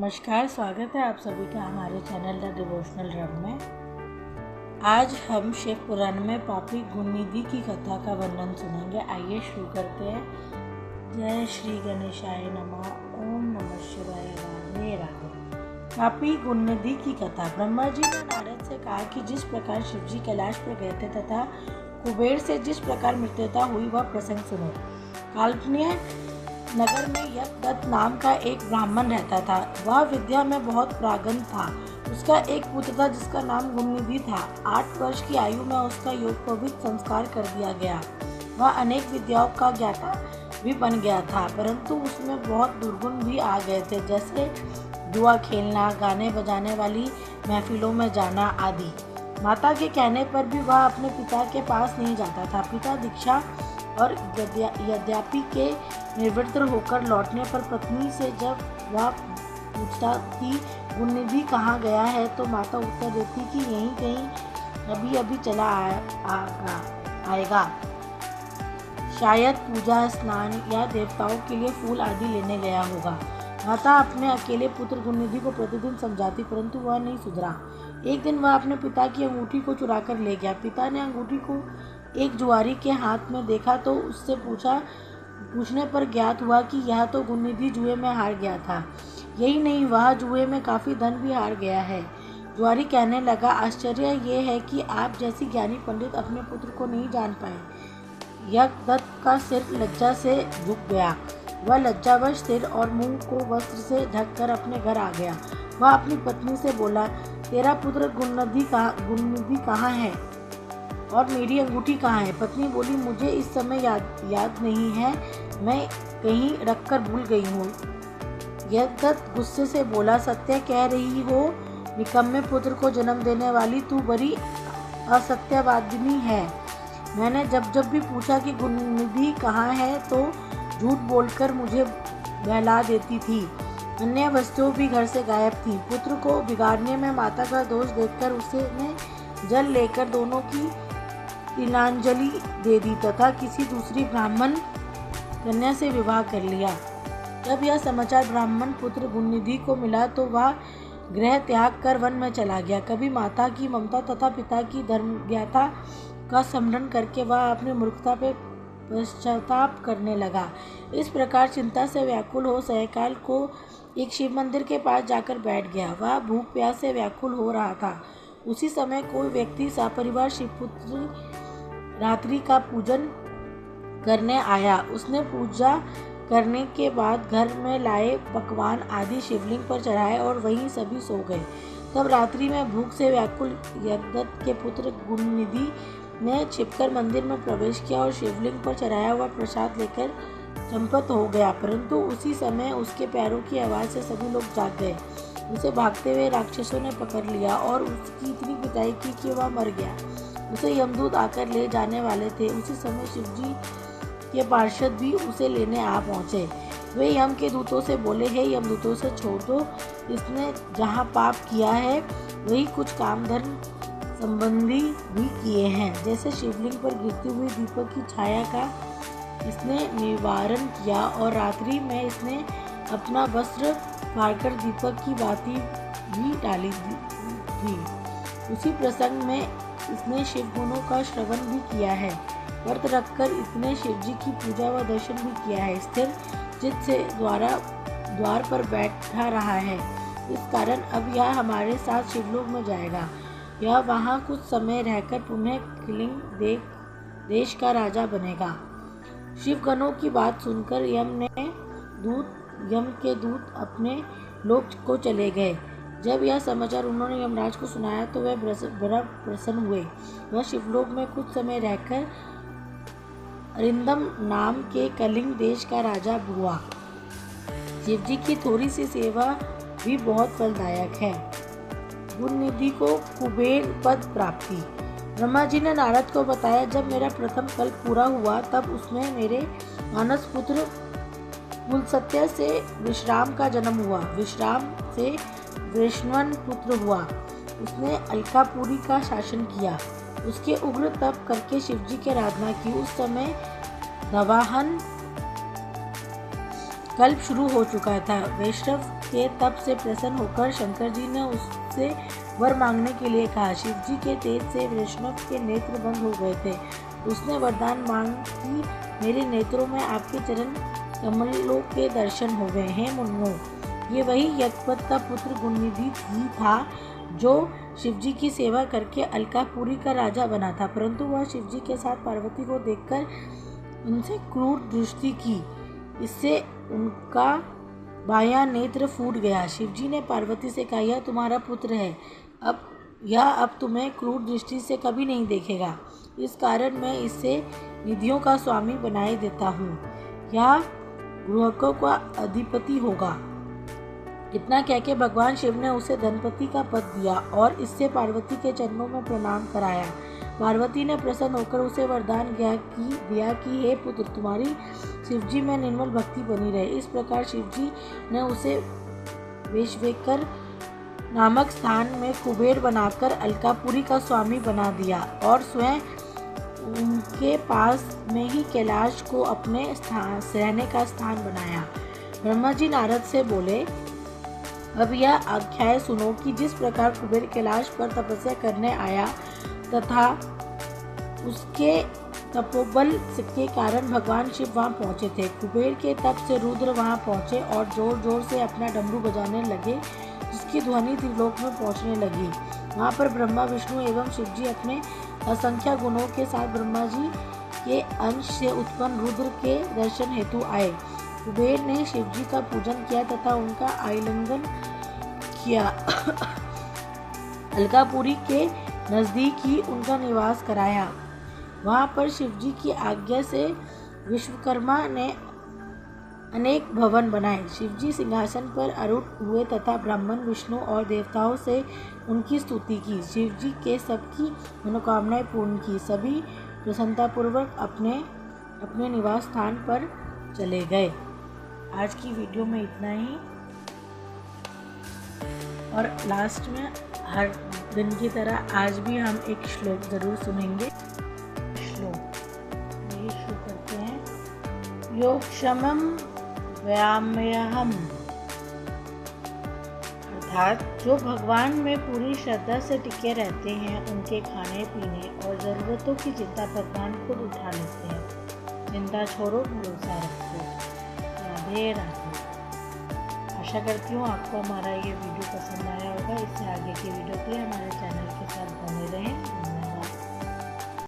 नमस्कार, स्वागत है आप सभी का हमारे चैनल द डिवोशनल रब में। आज हम शिव पुराण में पापी गुणनिधि की कथा का वर्णन सुनेंगे। आइए शुरू करते हैं। जय श्री गणेशाय नमः। ओम नमः शिवाय। राधे राधे। पापी गुणनिधि की कथा। ब्रह्मा जी ने नारद से कहा कि जिस प्रकार शिव जी कैलाश पर गए थे तथा कुबेर से जिस प्रकार मित्रता हुई वह प्रसंग सुनो। काल्पनिक नगर में यज्ञदत्त नाम का एक ब्राह्मण रहता था। वह विद्या में बहुत प्रागंद था। उसका एक पुत्र था जिसका नाम गुणनिधि था। 8 वर्ष की आयु में उसका योगपवित संस्कार कर दिया गया। वह अनेक विद्याओं का ज्ञाता भी बन गया था, परंतु उसमें बहुत दुर्गुण भी आ गए थे, जैसे जुआ खेलना, गाने बजाने वाली महफिलों में जाना आदि। माता के कहने पर भी वह अपने पिता के पास नहीं जाता था। पिता दीक्षा और यद्यपि के निवृत्त होकर लौटने पर पत्नी से जब वह पूछता कि गुणनिधि कहाँ गया है, तो माता उत्तर देती कि यहीं कहीं अभी अभी चला आएगा। शायद पूजा, स्नान या देवताओं के लिए फूल आदि लेने गया होगा। माता अपने अकेले पुत्र गुणनिधि को प्रतिदिन समझाती, परंतु वह नहीं सुधरा। एक दिन वह अपने पिता की अंगूठी को चुरा कर ले गया। पिता ने अंगूठी को एक जुआरी के हाथ में देखा तो उससे पूछने पर ज्ञात हुआ कि यह तो गुणनिधि जुए में हार गया था। यही नहीं, वह जुए में काफ़ी धन भी हार गया है। जुआरी कहने लगा, आश्चर्य ये है कि आप जैसी ज्ञानी पंडित अपने पुत्र को नहीं जान पाए। यज्ञदत्त का सिर लज्जा से झुक गया। वह लज्जावश सिर और मुंह को वस्त्र से ढककर अपने घर आ गया। वह अपनी पत्नी से बोला, तेरा पुत्र गुणनिधि कहाँ है और मेरी अंगूठी कहाँ है? पत्नी बोली, मुझे इस समय याद नहीं है, मैं कहीं रखकर भूल गई हूँ। यज्ञदत्त गुस्से से बोला, सत्य कह रही हो, निकम्मे पुत्र को जन्म देने वाली तू बड़ी असत्यवादिनी है। मैंने जब भी पूछा कि गुणनिधि कहाँ है तो झूठ बोलकर मुझे बहला देती थी। अन्य वस्तुएं भी घर से गायब थी। पुत्र को बिगाड़ने में माता का दोष देखकर उसने जल लेकर दोनों की तिलांजलि दे दी तथा किसी दूसरी ब्राह्मण कन्या से विवाह कर लिया। जब यह समाचार ब्राह्मण पुत्र गुणनिधि को मिला तो वह गृह त्याग कर वन में चला गया। कभी माता की ममता तथा पिता की धर्मज्ञता का स्मरण करके वह अपनी मूर्खता पे पश्चाताप करने लगा। इस प्रकार चिंता से व्याकुल हो सायंकाल को एक शिव मंदिर के पास जाकर बैठ गया। वह भूख प्यास से व्याकुल हो रहा था। उसी समय कोई व्यक्ति सपरिवार शिवपुत्र रात्रि का पूजन करने आया। उसने पूजा करने के बाद घर में लाए पकवान आदि शिवलिंग पर चढ़ाए और वहीं सभी सो गए। तब रात्रि में भूख से व्याकुल यज्ञदत्त के पुत्र गुणनिधि ने छिपकर मंदिर में प्रवेश किया और शिवलिंग पर चढ़ाया हुआ प्रसाद लेकर चंपत हो गया, परंतु उसी समय उसके पैरों की आवाज़ से सभी लोग जाग गए। उसे भागते हुए राक्षसों ने पकड़ लिया और उसकी इतनी पिटाई की कि वह मर गया। उसे यमदूत आकर ले जाने वाले थे। उसी समय शिवजी के पार्षद भी उसे लेने आ पहुँचे। वे यम के दूतों से बोले, हे यमदूतों से छोड़ दो, इसने जहाँ पाप किया है वही कुछ काम धर्म संबंधी भी किए हैं। जैसे शिवलिंग पर गिरती हुई दीपक की छाया का इसने निवारण किया और रात्रि में इसने अपना वस्त्र फाड़कर दीपक की बाती भी डाली थी। उसी प्रसंग में इसने शिव गुणों का श्रवण भी किया है। व्रत रखकर इसने शिवजी की पूजा व दर्शन भी किया है। स्थिर चित्त से द्वार पर बैठा रहा है। इस कारण अब यह हमारे साथ शिवलोक में जाएगा। यह वहाँ कुछ समय रहकर पुनः कलिंग देश का राजा बनेगा। शिवगणों की बात सुनकर यम के दूत अपने लोक को चले गए। जब यह समाचार उन्होंने यमराज को सुनाया तो वह बड़ा प्रसन्न हुए। वह शिवलोक में कुछ समय रहकर अरिंदम नाम के कलिंग देश का राजा हुआ। शिवजी की थोड़ी सी सेवा भी बहुत फलदायक है। गुणनिधि को कुबेर पद प्राप्ति। ब्रह्मा जी ने नारद को बताया, जब मेरा प्रथम कल्प पूरा हुआ तब उसमें मेरे मानस पुत्र कुलसत्य से विश्राम का जन्म हुआ। विश्राम से वैश्वन पुत्र हुआ। उसने अलकापुरी का शासन किया। उसके उग्र तप करके शिवजी की आराधना की। उस समय दवाहन कल्प शुरू हो चुका था। वैष्णव के तप से प्रसन्न होकर शंकर जी ने उससे वर मांगने के लिए कहा। शिव जी के तेज से वैष्णव के नेत्र बंद हो गए थे। उसने वरदान मांग कि मेरे नेत्रों में आपके चरण कमलों के दर्शन हो गए हैं मुन्नो। ये वही यज्ञपत का पुत्र गुणनिधि ही था जो शिवजी की सेवा करके अलकापुरी का राजा बना था, परंतु वह शिवजी के साथ पार्वती को देखकर उनसे क्रूर दृष्टि की। इससे उनका बायां नेत्र फूट गया। शिवजी ने पार्वती से कहा, यह तुम्हारा पुत्र है, अब तुम्हें क्रूर दृष्टि से कभी नहीं देखेगा। इस कारण मैं इससे निधियों का स्वामी बनाए देता हूँ। यह गृहकों का अधिपति होगा। इतना कहकर भगवान शिव ने उसे धनपति का पद दिया और इससे पार्वती के चरणों में प्रणाम कराया। पार्वती ने प्रसन्न होकर उसे वरदान दिया कि हे पुत्र, तुम्हारी शिवजी में निर्मल भक्ति बनी रहे। इस प्रकार शिवजी ने उसे वैश्वेकर नामक स्थान में कुबेर बनाकर अलकापुरी का स्वामी बना दिया और स्वयं उनके पास में ही कैलाश को अपने रहने का स्थान बनाया। ब्रह्मा जी नारद से बोले, अब यह आख्याय सुनो कि जिस प्रकार कुबेर कैलाश पर तपस्या करने आया तथा उसके तपोबल के कारण भगवान शिव वहां पहुंचे थे। कुबेर के तप से रुद्र वहां पहुंचे और जोर जोर से अपना डमरू बजाने लगे, जिसकी ध्वनि त्रिलोक में पहुंचने लगी। वहां पर ब्रह्मा, विष्णु एवं शिवजी अपने असंख्य गुणों के साथ ब्रह्मा जी के अंश से उत्पन्न रुद्र के दर्शन हेतु आए। कुबेर ने शिवजी का पूजन किया तथा उनका आलिंगन किया। अलकापुरी के नजदीक ही उनका निवास कराया। वहां पर शिवजी की आज्ञा से विश्वकर्मा ने अनेक भवन बनाए। शिवजी सिंहासन पर आरूढ़ हुए तथा ब्राह्मण, विष्णु और देवताओं से उनकी स्तुति की। शिवजी के सबकी मनोकामनाएं पूर्ण की। सभी प्रसन्नतापूर्वक अपने अपने निवास स्थान पर चले गए। आज की वीडियो में इतना ही और लास्ट में हर दिन की तरह आज भी हम एक श्लोक जरूर सुनेंगे। श्लोक ये शुरू करते हैं। योगक्षमं व्यायाम्यहम्, अर्थात जो भगवान में पूरी श्रद्धा से टिके रहते हैं, उनके खाने पीने और ज़रूरतों की चिंता भगवान खुद उठा लेते हैं। चिंता छोड़ो, भरोसा रखो। राधे राधे। आशा करती हूँ आपको हमारा ये वीडियो पसंद आया होगा। इससे आगे की वीडियो के लिए हमारे चैनल